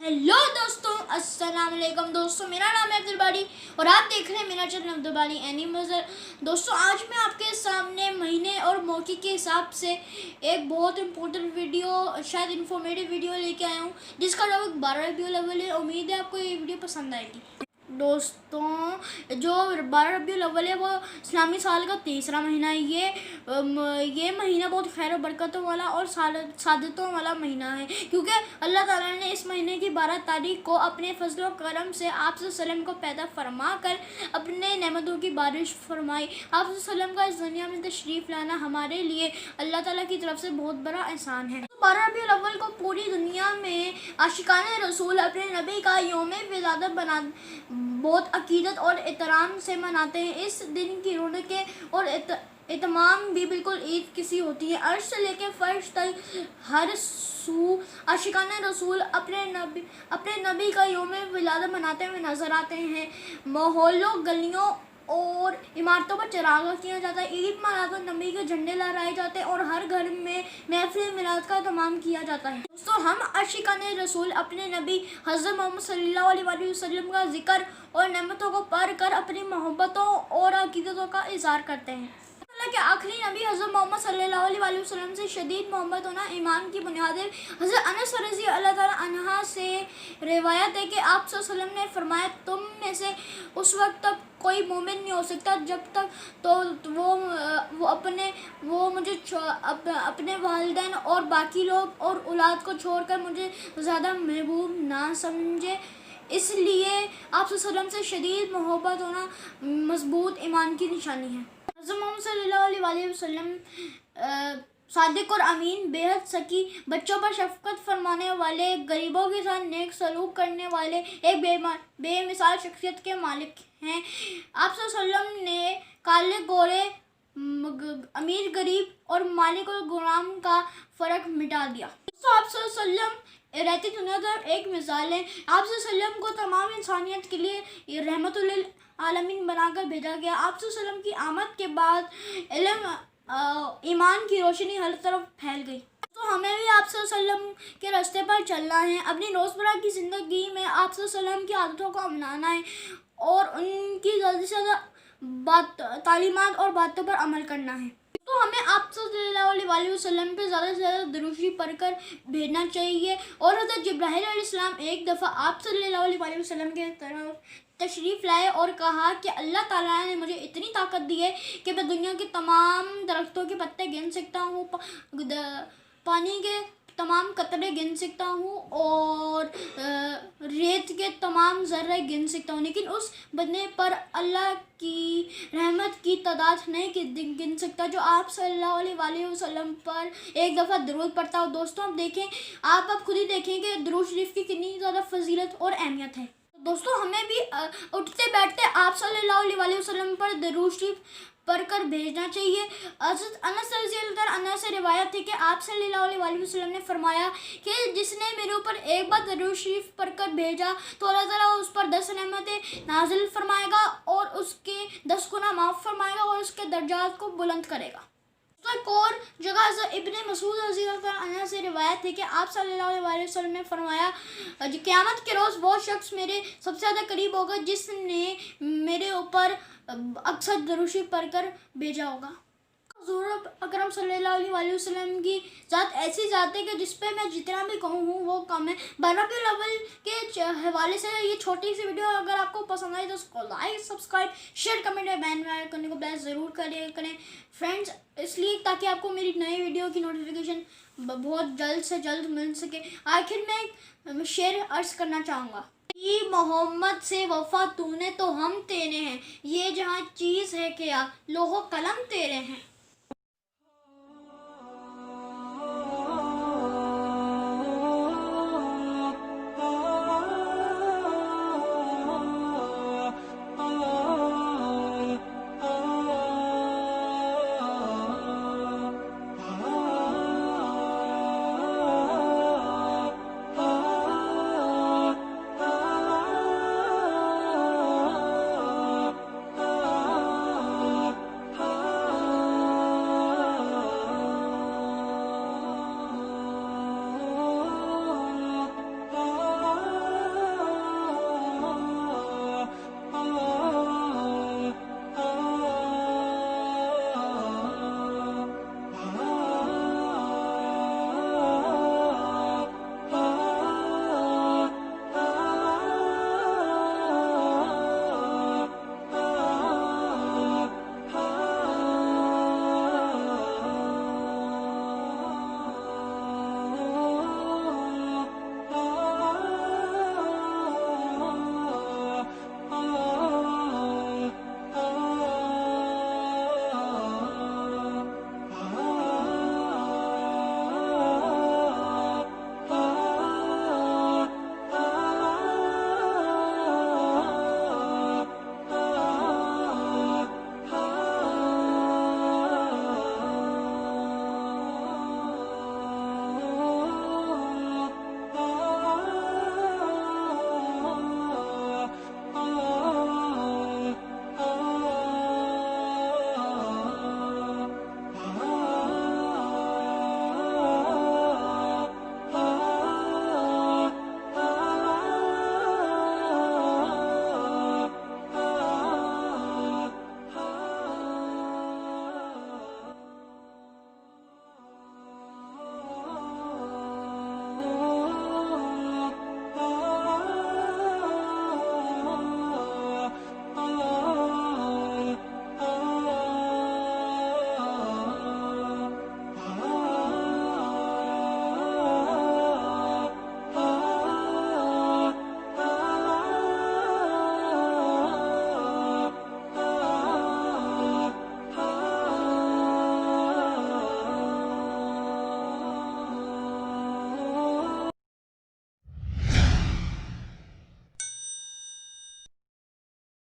Hello दोस्तों, अस्सलाम वालेकुम दोस्तों। मेरा नाम है अब्दुल बारी और आप देख रहे हैं मेरा चैनल अब्दुल बारी एनिमल्स। दोस्तों, आज मैं आपके सामने महीने और मौके के हिसाब से एक बहुत इंपॉर्टेंट वीडियो, शायद इन्फॉर्मेटिव वीडियो लेके आया हूँ, जिसका टॉपिक 12 रबीउल अव्वल है। उम्मीद है आपको ये वीडियो पसंद आएगी। दोस्तों, जो 12 रबीउल अव्वल है वो इस्लामी साल का तीसरा महीना है। ये महीना बहुत खैर बरकतों वाला और सादतों वाला महीना है, क्योंकि अल्लाह ताला ने इस महीने की 12 तारीख को अपने फजल व करम से आप सल्लम को पैदा फरमा कर अपने नेमतों की बारिश फरमाई। आप सल्लम का इस दुनिया में तशरीफ़ लाना हमारे लिए अल्लाह ताला की तरफ से बहुत बड़ा एहसान है। 12 रबीउल अव्वल को पूरी दुनिया में आशिकाने रसूल अपने नबी का यौम विलादत बना बहुत अकीदत और एहतराम से मनाते हैं। इस दिन की रौनकें और एहतमाम भी बिल्कुल ईद किसी होती है। अर्श से लेकर फर्श तक हर सू आशिकाने रसूल अपने नबी का यौम विलादत मनाते हुए नजर आते हैं। मोहल्लों, गलियों और इमारतों पर चरागा किया जाता है। ईद मनाकर नबी के झंडे लहराए जाते हैं और हर घर में महफिल मिलाद का तमाम किया जाता है। दोस्तों, हम आशिकाने रसूल अपने नबी हज़रत मोहम्मद सल्लल्लाहु अलैहि वसल्लम का जिक्र और नेमतों को पढ़ कर अपनी मोहब्बतों और अकीदतों का इज़हार करते हैं। के आखिरी नबी हज़रत मोहम्मद सल्लल्लाहु अलैहि वसल्लम से शदीद मोहब्बत होना ईमान की बुनियाद है। हज़रत अनस रज़ी अल्लाह ताला अन्हा से रिवायत है कि आप सल्लल्लाहु अलैहि वसल्लम ने फरमाया, तुम में से उस वक्त तक कोई मोमिन नहीं हो सकता जब तक वो मुझे अपने वालिदैन और बाकी लोग और औलाद को छोड़कर मुझे ज़्यादा महबूब ना समझे। इसलिए आप सल्लल्लाहु अलैहि वसल्लम से शदीद मोहब्बत होना मजबूत ईमान की निशानी है। हज़रत मोहम्मद सल्लल्लाहु अलैहि वसल्लम सादिक और अमीन, बेहद सकी, बच्चों पर शफकत फरमाने वाले, गरीबों के साथ नेक सलूक करने वाले एक बेमिसाल शख्सियत के मालिक हैं। आप सल्लल्लाहु अलैहि वसल्लम ने काले गोरे, अमीर गरीब और मालिक और गुलाम का फ़र्क मिटा दिया। तो आप सल्लल्लाहु अलैहि वसल्लम रहती दुनिया का एक मिसाल है। आप सल्लल्लाहु अलैहि वसल्लम को तमाम इंसानियत के लिए रहमतुल लिल आलमीन बनाकर भेजा गया। आप सल्लल्लाहु अलैहि वसल्लम की आमद के बाद इल्म ईमान की रोशनी हर तरफ फैल गई। तो हमें भी आप सल्लल्लाहु अलैहि वसल्लम के रास्ते पर चलना है। अपनी रोज़मर्रा की ज़िंदगी में आप सल्लल्लाहु अलैहि वसल्लम की आदतों को अपनाना है और उनकी जल्दी से तालीमात और बातों पर अमल करना है। तो हमें आप सल्लल्लाहु अलैहि वसल्लम पे ज़्यादा से ज़्यादा दुरूद शरीफ पढ़कर भेजना चाहिए। और हज़रत जिब्राईल अलैहिस्सलाम एक दफ़ा आप सल्लल्लाहु अलैहि वसल्लम के तरफ तशरीफ़ लाए और कहा कि अल्लाह ताला ने मुझे इतनी ताकत दी है कि मैं दुनिया के तमाम दरख्तों के पत्ते गिन सकता हूँ, पानी के तमाम कतरे गिन सकता हूँ और रेत के तमाम ज़र्रे गिन सकता हूँ, लेकिन उस बंदे पर अल्लाह की रहमत की तादाद नहीं गिन सकता जो आप सल्लल्लाहु अलैहि वसल्लम पर एक दफ़ा दरूद पढ़ता हो। दोस्तों, आप देखें, आप खुद ही देखें कि दरूद शरीफ की कितनी ज़्यादा फजीलत और अहमियत है। दोस्तों, हमें भी उठते बैठते आप सल्लल्लाहु अलैहि वसल्लम पर दरूद शरीफ पढ़कर भेजना चाहिए। हज़रत अनस रज़ी अल्लाह अन्हु से रिवायत है कि आप सल्लल्लाहु अलैहि वसल्लम ने फरमाया कि जिसने मेरे ऊपर एक बार दरूद शरीफ पढ़कर भेजा तो अल्लाह ताला उस पर 10 नेमतें नाजिल फरमाएगा और उसके 10 गुना माफ़ फरमाएगा और उसके दर्जात को बुलंद करेगा। तो एक और जगह इब्ने मसूद रज़ी अल्लाह अन्हु से रिवायत है कि आप सल्लल्लाहु अलैहि वसल्लम ने फरमाया, क़यामत के रोज़ वो शख्स मेरे सबसे ज़्यादा करीब होगा जिसने मेरे ऊपर अक्सर दरूद शरीफ पढ़कर भेजा होगा। हुज़ूर अकरम सल्लल्लाहु अलैहि वसल्लम की ज़ात ऐसी ज़ात है कि जिस पे मैं जितना भी कहूँ वो कम है। 12 रबीउल अव्वल के हवाले से ये छोटी सी वीडियो अगर आपको पसंद आई तो उसको लाइक, सब्सक्राइब, शेयर, कमेंट और बैन करने को प्लीज़ ज़रूर करें फ्रेंड्स, इसलिए ताकि आपको मेरी नई वीडियो की नोटिफिकेशन बहुत जल्द से जल्द मिल सके। आखिर में शेर अर्ज़ करना चाहूँगा, मोहम्मद से वफ़ा तूने तो हम तेरे हैं, ये जहाँ चीज़ है क्या लोहो कलम तेरे हैं।